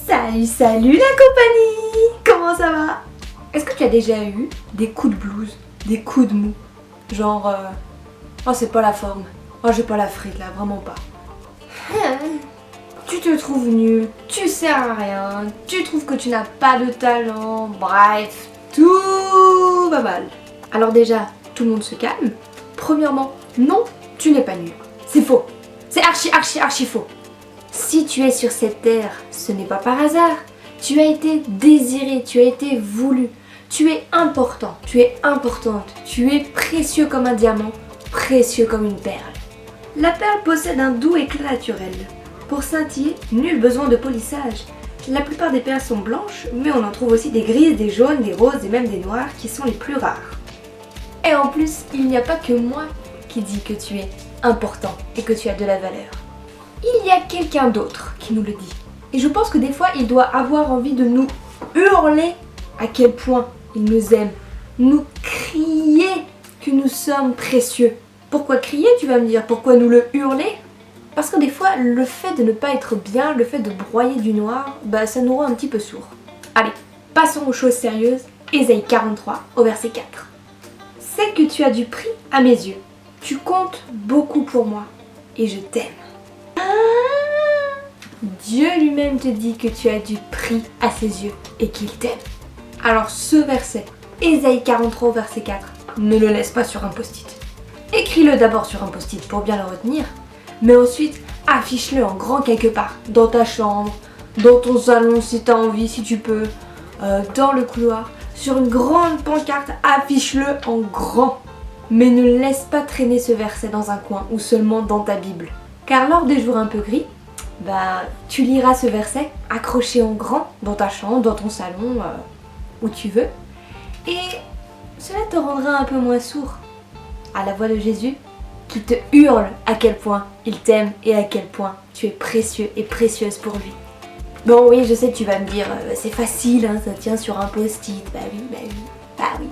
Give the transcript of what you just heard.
Salut la compagnie! Comment ça va? Est-ce que tu as déjà eu des coups de blues, des coups de mou? Genre, oh c'est pas la forme, oh j'ai pas la frite là, vraiment pas. Tu te trouves nul, tu sers à rien, tu trouves que tu n'as pas de talent, bref, tout va mal. Alors déjà, tout le monde se calme. Premièrement, non, tu n'es pas nul. C'est faux. C'est archi faux. Si tu es sur cette terre, ce n'est pas par hasard. Tu as été désiré, tu as été voulu. Tu es important, tu es importante. Tu es précieux comme un diamant, précieux comme une perle. La perle possède un doux éclat naturel. Pour scintiller, nul besoin de polissage. La plupart des perles sont blanches, mais on en trouve aussi des grises, des jaunes, des roses et même des noires qui sont les plus rares. Et en plus, il n'y a pas que moi qui dis que tu es important et que tu as de la valeur. Il y a quelqu'un d'autre qui nous le dit. Et je pense que des fois, il doit avoir envie de nous hurler à quel point il nous aime. Nous crier que nous sommes précieux. Pourquoi crier, tu vas me dire? Pourquoi nous le hurler? Parce que des fois, le fait de ne pas être bien, le fait de broyer du noir, ça nous rend un petit peu sourds. Allez, passons aux choses sérieuses. Ésaïe 43 au verset 4. C'est que tu as du prix à mes yeux. Tu comptes beaucoup pour moi et je t'aime. Dieu lui-même te dit que tu as du prix à ses yeux et qu'il t'aime. Alors ce verset, Ésaïe 43 au verset 4, ne le laisse pas sur un post-it. Écris-le d'abord sur un post-it pour bien le retenir, mais ensuite affiche-le en grand quelque part, dans ta chambre, dans ton salon si tu as envie, si tu peux, dans le couloir, sur une grande pancarte, affiche-le en grand. Mais ne laisse pas traîner ce verset dans un coin ou seulement dans ta Bible. Car lors des jours un peu gris, tu liras ce verset accroché en grand dans ta chambre, dans ton salon, où tu veux. Et cela te rendra un peu moins sourd à la voix de Jésus qui te hurle à quel point il t'aime et à quel point tu es précieux et précieuse pour lui. Bon oui, je sais que tu vas me dire, c'est facile, hein, ça tient sur un post-it. Bah oui.